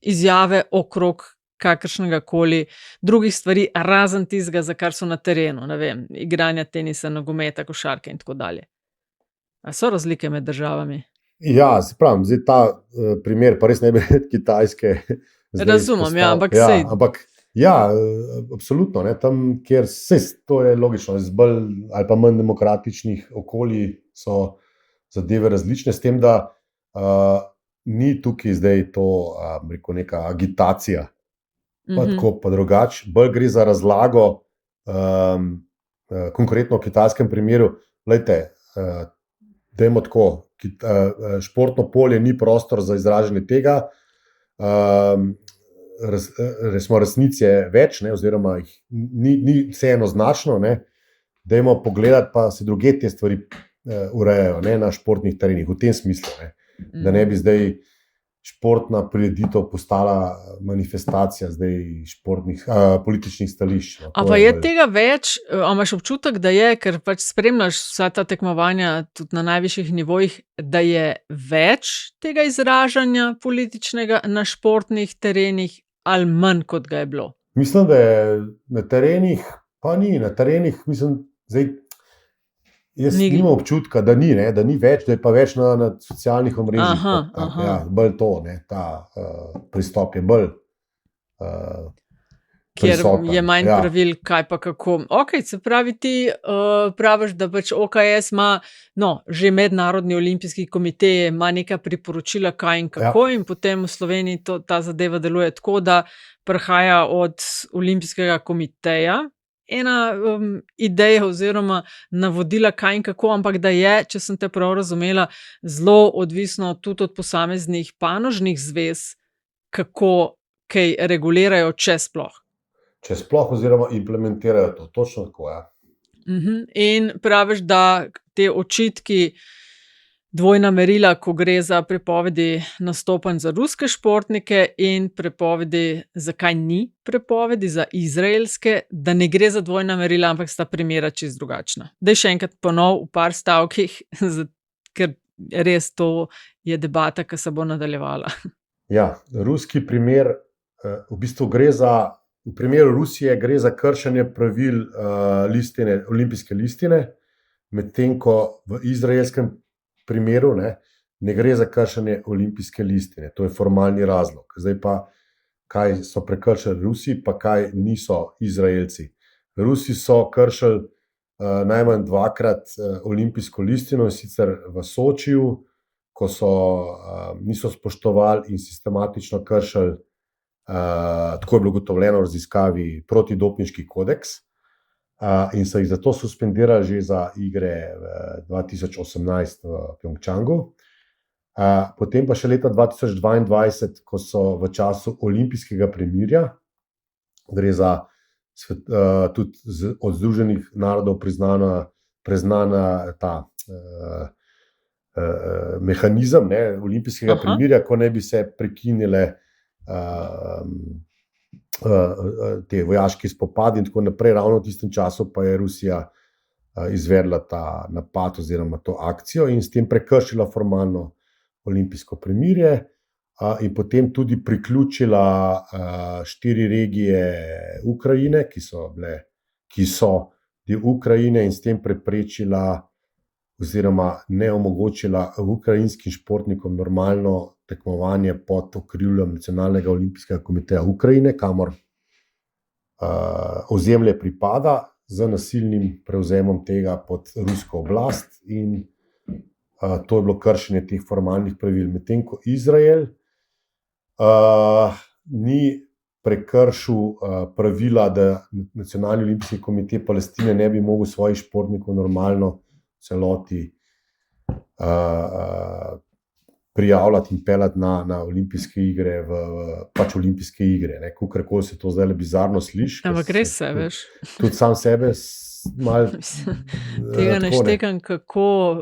izjave okrog kakršnega koli drugih stvari, razen tistega, za kar so na terenu, ne vem, igranja tenisa, nogometa, košarke in tako dalje. A so razlike med državami? Ja, se pravim, zdaj ta primer, pa res ne bi Kitajske. Razumem, ja, ampak sej. Ampak ja, absolutno, ne, tam, kjer to je logično, iz bolj ali pa manj demokratičnih okolij so zadeve različne, s tem, da ni tukaj zdaj to, rekel, neka agitacija, pa tako pa drugače, bolj gre za razlago, konkretno v kitajskem primeru, glejte, dajmo tako, športno polje ni prostor za izražanje tega, resnic je več, ne, oziroma ni vse enoznačno, ne, dajmo pogledati, pa se druge te stvari urejajo, ne, na športnih terenih, v tem smislu, ne, da ne bi zdaj športna prireditev postala manifestacija zdaj športnih, političnih stališč. No. A pa je tega več, a imaš občutek, da je, ker pač spremljaš vsa ta tekmovanja tudi na najvišjih nivojih, da je več tega izražanja političnega na športnih terenih ali manj, kot ga je bilo? Mislim, da je na terenih, pa ni, na terenih, mislim, zdaj, jaz nimam občutka, da ni, ne, da ni več, da je pa več na socialnih omrežjih. Ja, bolj to, ne, ta pristop je bolj prisoten. Kjer je manj pravil, kaj pa kako. Okej, se pravi, ti praviš, da pač OKS ima, že Mednarodni olimpijski komite ima neka priporočila, kaj in kako, in potem v Sloveniji ta zadeva deluje tako, da prihaja od olimpijskega komiteja ena ideja oziroma navodila, kaj in kako, ampak da je, če sem te prav razumela, zelo odvisno tudi od posameznih panožnih zvez, kako kaj regulirajo, če sploh. Če sploh oziroma implementirajo to, točno tako, ja. In praviš, da te očitki, dvojna merila, ko gre za prepovedi nastopanj za ruske športnike in prepovedi, zakaj ni prepovedi za izraelske, da ne gre za dvojna merila, ampak sta primera čisto drugačna. Daj še enkrat ponov v par stavkih, ker res to je debata, ki se bo nadaljevala. Ja, ruski primer, v bistvu gre za, v primeru Rusije gre za kršenje pravil listine, olimpijske listine, medtem ko v izraelskem primeru ne gre za kršenje olimpijske listine. To je formalni razlog. Zdaj pa, kaj so prekršili Rusi, pa kaj niso Izraelci. Rusi so kršili najmanj dvakrat olimpijsko listino, in sicer v Sočiju, ko niso spoštovali in sistematično kršili, tako je bilo ugotovljeno v raziskavi, protidopinški kodeks, in so jih zato suspendirali že za igre 2018 v Pjongčangu. Potem pa še leta 2022, ko so v času olimpijskega premirja, gre za tudi od Združenih narodov priznana ta mehanizem olimpijskega premirja, ko ne bi se prekinile te vojaški spopadi in tako naprej. Ravno v tistem času pa je Rusija izvedla ta napad oziroma to akcijo in s tem prekršila formalno olimpijsko premirje, in potem tudi priključila 4 regije Ukrajine, ki so del Ukrajine, in s tem preprečila oziroma ne omogočila ukrajinskim športnikom normalno tekmovanje pod okriljem Nacionalnega olimpijskega komiteja Ukrajine, kamor ozemlje pripada, z nasilnim prevzemom tega pod rusko oblast in To je bilo kršenje teh formalnih pravil. Medtem ko Izrael ni prekršil pravila, da Nacionalni olimpijski komitej Palestine ne bi mogel svojih športnikov normalno v celoti prijavljati in pelati na olimpijske igre, pač olimpijske igre. Kako se to zdaj bizarno sliši. Ampak res se, veš. Tudi sam sebe malo. Tega ne štekam, kako.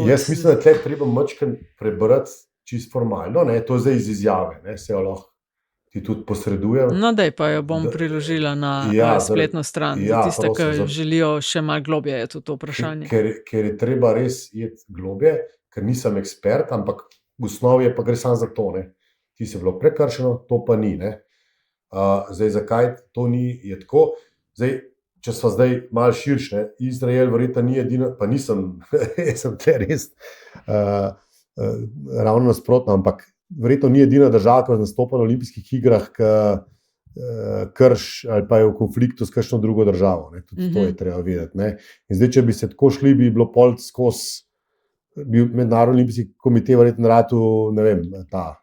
Jaz mislim, da tle treba majčkeno prebrati čisto formalno. To je zdaj iz izjave, se jo lahko ti tudi posredujem. No, daj pa jo bom priložila na spletno stran, za tiste, ki želijo še malo globje v to vprašanje. Ker je treba res iti globje, ker nisem ekspert, ampak v osnovi pa gre samo za to. Ti si bilo prekršeno, to pa ni. Zdaj, zakaj to ni, je tako. Zdaj, če smo zdaj malo širši, Izrael verjetno ni edina, pa nisem, jaz sem te res ravno nasprotno, ampak verjetno ni edina država, ki nastopa na olimpijskih igrah, ali pa je v konfliktu s kakšno drugo državo. Tudi to je treba vedeti. In zdaj, če bi se tako šli, bi bilo pol skozi, bi Mednarodni olimpijski komitej verjetno ratu, ne vem, ta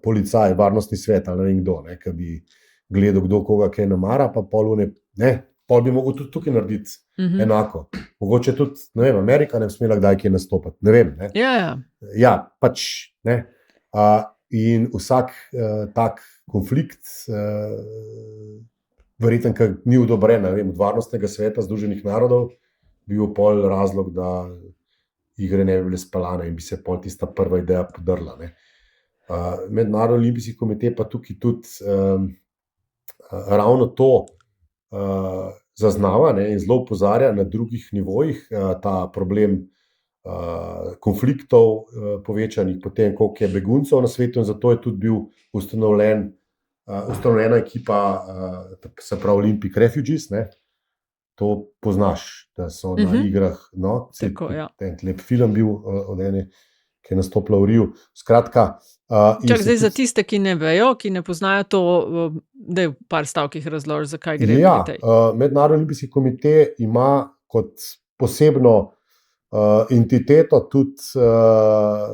policaj, varnostni svet ali ne vem kdo, ki bi gledal, kdo koga kaj namara, pa pol bi mogel tudi tukaj narediti enako. Mogoče tudi, ne vem, Amerika ne bi smela kdaj kaj nastopati, ne vem. Ja, pač, in vsak tak konflikt, verjetno, ki ni odobren, ne vem, od Varnostnega sveta Združenih narodov, bi bil pol razlog, da igre ne bi bile speljane in bi se pol tista prva ideja podrla. Mednarodni olimpijski komitej pa tukaj tudi ravno to zaznava in zelo opozarja na drugih nivojih ta problem konfliktov povečanih, potem koliko je beguncev na svetu, in zato je tudi bil ustanovljena ekipa, se pravi Olympic Refugees. To poznaš, da so na igrah, ten lep film bil od ene, ki je nastopila v Riju. Skratka, zdaj za tiste, ki ne vejo, ki ne poznajo to, da je v par stavkih razloži, zakaj gre pri tej. Mednarodni olimpijski komitej ima kot posebno entiteto tudi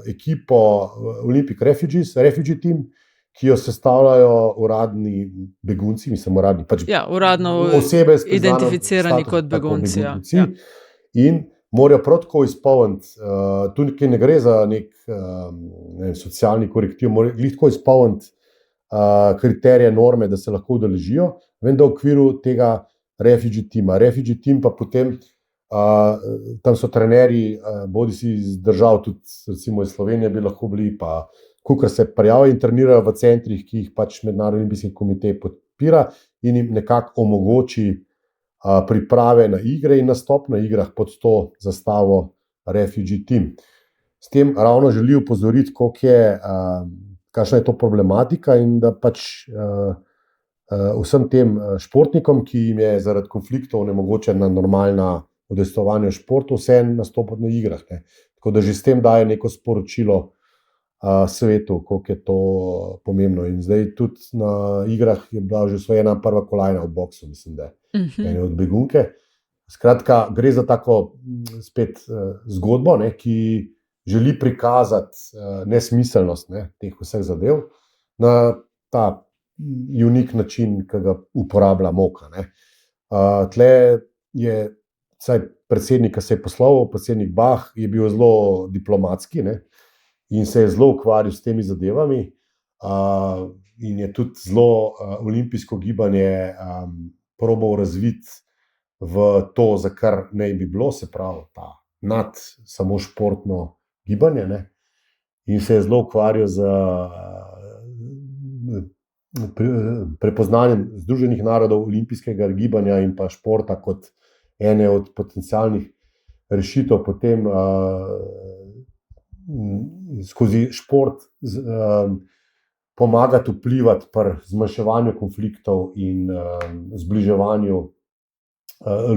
ekipo Olympic Refugees, Refugee Team, ki jo sestavljajo uradni begunci, mislim uradni, pač uradno osebe identificirani kot begunci. In morajo prav tako izpolniti, tukaj ne gre za nek socialni korektiv, morajo glih tako izpolniti kriterije, norme, da se lahko udeležijo, vendar v okviru tega Refugee Teama. Refugee Team pa potem tam so trenerji, bodi si iz držav, tudi recimo iz Slovenije bi lahko bili, pa kakor se prijavijo in trenirajo v centrih, ki jih pač Mednarodni olimpijski komitej podpira in jim nekako omogoči priprave na igre in nastop na igrah pod to zastavo Refugee Team. S tem ravno želi opozoriti, kakšna je to problematika in da pač vsem tem športnikom, ki jim je zaradi konfliktov onemogočena normalna udejstvovanje v športu, vseeno nastopati na igrah. Tako da že s tem daje neko sporočilo svetu, koliko je to pomembno. In zdaj tudi na igrah je bila že osvojena prva kolajna v boksu, mislim, da je od begunke. Skratka, gre za tako spet zgodbo, ki želi prikazati nesmiselnost teh vseh zadev na ta unik način, ki ga uporablja Moka. Tle je vsaj predsednik, ki se je posloval, predsednik Bah, je bil zelo diplomatski in se je zelo ukvarjal s temi zadevami in je tudi zelo olimpijsko gibanje probal razviti v to, za kar naj bi bilo, se pravi ta nad samo športno gibanje, in se je zelo ukvarjal z prepoznanjem Združenih narodov, olimpijskega gibanja in pa športa kot ene od potencialnih rešitev, potem skozi šport pomagati vplivati pri zmanjševanju konfliktov in zbliževanju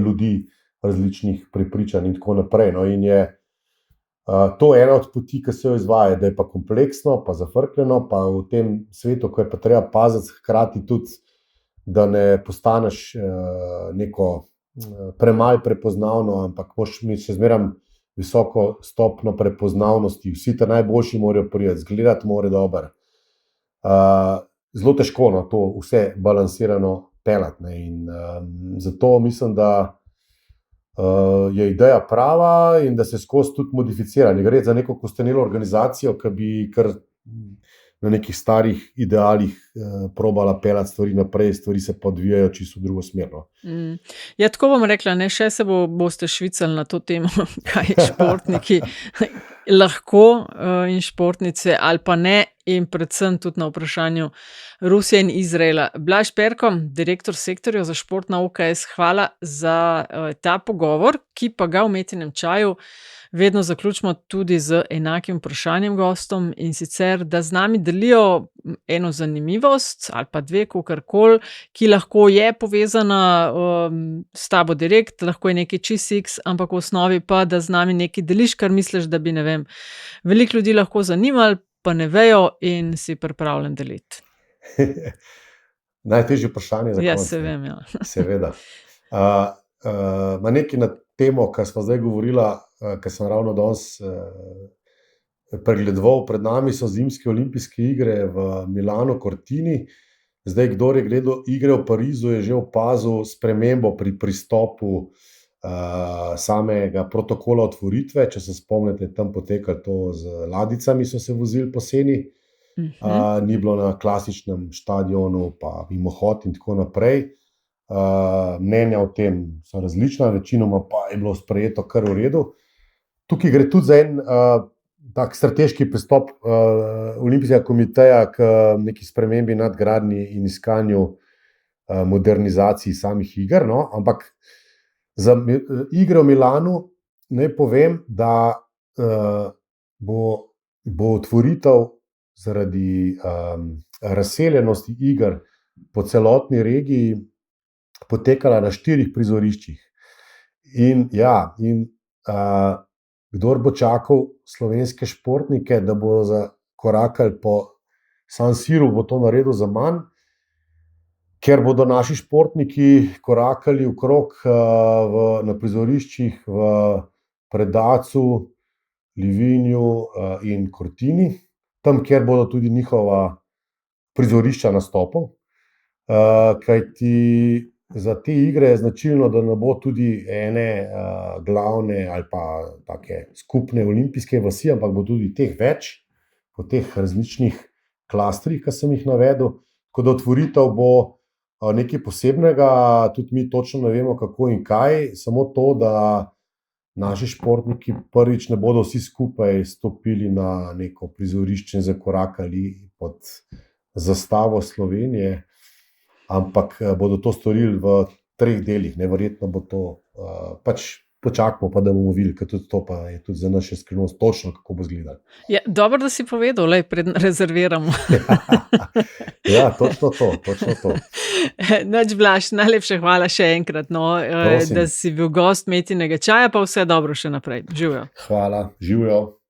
ljudi različnih prepričanj in tako naprej. In je to ena od poti, ki se jo izvaja, da je pa kompleksno, pa zafrkljeno, pa v tem svetu, ko je pa treba paziti, hkrati tudi, da ne postaneš neko premalo prepoznavno, ampak moš mi še zmeraj visoko stopno prepoznavnosti, vsi te najboljši morajo priti, zgledati mora dobro. Zelo težko na to vse balansirano pelati. In zato mislim, da je ideja prava in da se skozi tudi modificira. Ne gre za neko kostenelo organizacijo, ki bi kar na nekih starih idealih probala pelati stvari naprej, stvari se pa odvijajo čisto v drugo smer. Ja, tako bom rekla, ne, še se boste švicali na to temo, kaj športniki lahko in športnice ali pa ne, in predvsem tudi na vprašanju Rusije in Izraela. Blaž Perko, direktor sektorja za šport na UKS, hvala za ta pogovor, ki pa ga v Metinem čaju vedno zaključimo tudi z enakim vprašanjem gostom, in sicer, da z nami delijo eno zanimivost ali pa dve, kakorkoli, ki lahko je povezana s tabo direkt, lahko je nekaj čisto X, ampak v osnovi pa, da z nami nekaj deliš, kar misliš, da bi, ne vem, veliko ljudi lahko zanimali, pa ne vejo in si pripravljen deliti. Najtežje vprašanje za konec. Ja, se vem, ja. Seveda. Ma nekaj na temo, kar smo zdaj govorila, ker sem ravno danes pregledoval, pred nami so zimske olimpijske igre v Milanu, Cortini. Zdaj, kdor je gledal igre v Parizu, je že opazil spremembo pri pristopu samega protokola otvoritve. Če se spomnite, tam potekalo to z ladicami, so se vozili po seni. Ni bilo na klasičnem štadionu, pa mimohod in tako naprej. Mnenja o tem so različna, večinoma pa je bilo sprejeto kar v redu. Tukaj gre tudi za en tak strateški pristop Olimpijskega komiteja k neki spremembi, nadgradnji in iskanju modernizaciji samih iger. No? Ampak za igre v Milanu naj povem, da bo otvoritev zaradi razseljenosti iger po celotni regiji potekala na 4 prizoriščih. In kdor bo čakal slovenske športnike, da bo zakorakali po San Siru, bo to naredil za manj, ker bodo naši športniki korakali okrog na prizoriščih v Predacu, Livinju in Cortini, tam, kjer bodo tudi njihova prizorišča nastopov. Kajti za te igre je značilno, da ne bo tudi ene glavne ali pa take skupne olimpijske vasi, ampak bo tudi teh več, po teh različnih klastrih, ki sem jih navedel. Ko da otvoritev bo nekaj posebnega, tudi mi točno ne vemo, kako in kaj, samo to, da naši športniki prvič ne bodo vsi skupaj stopili na neko prizorišče in zakorakali pod zastavo Slovenije, ampak bodo to storili v 3 delih. Neverjetno bo to, počakamo pa, da bomo videli, ker tudi to pa je tudi za nas še skrivnost točno, kako bo izgledalo. Ja, dobro, da si povedal, preden rezerviramo. Ja, točno to. Nič, Blaž, najlepša hvala še enkrat, da si bil gost Metinega čaja, pa vse dobro še naprej. Živjo. Hvala, živjo.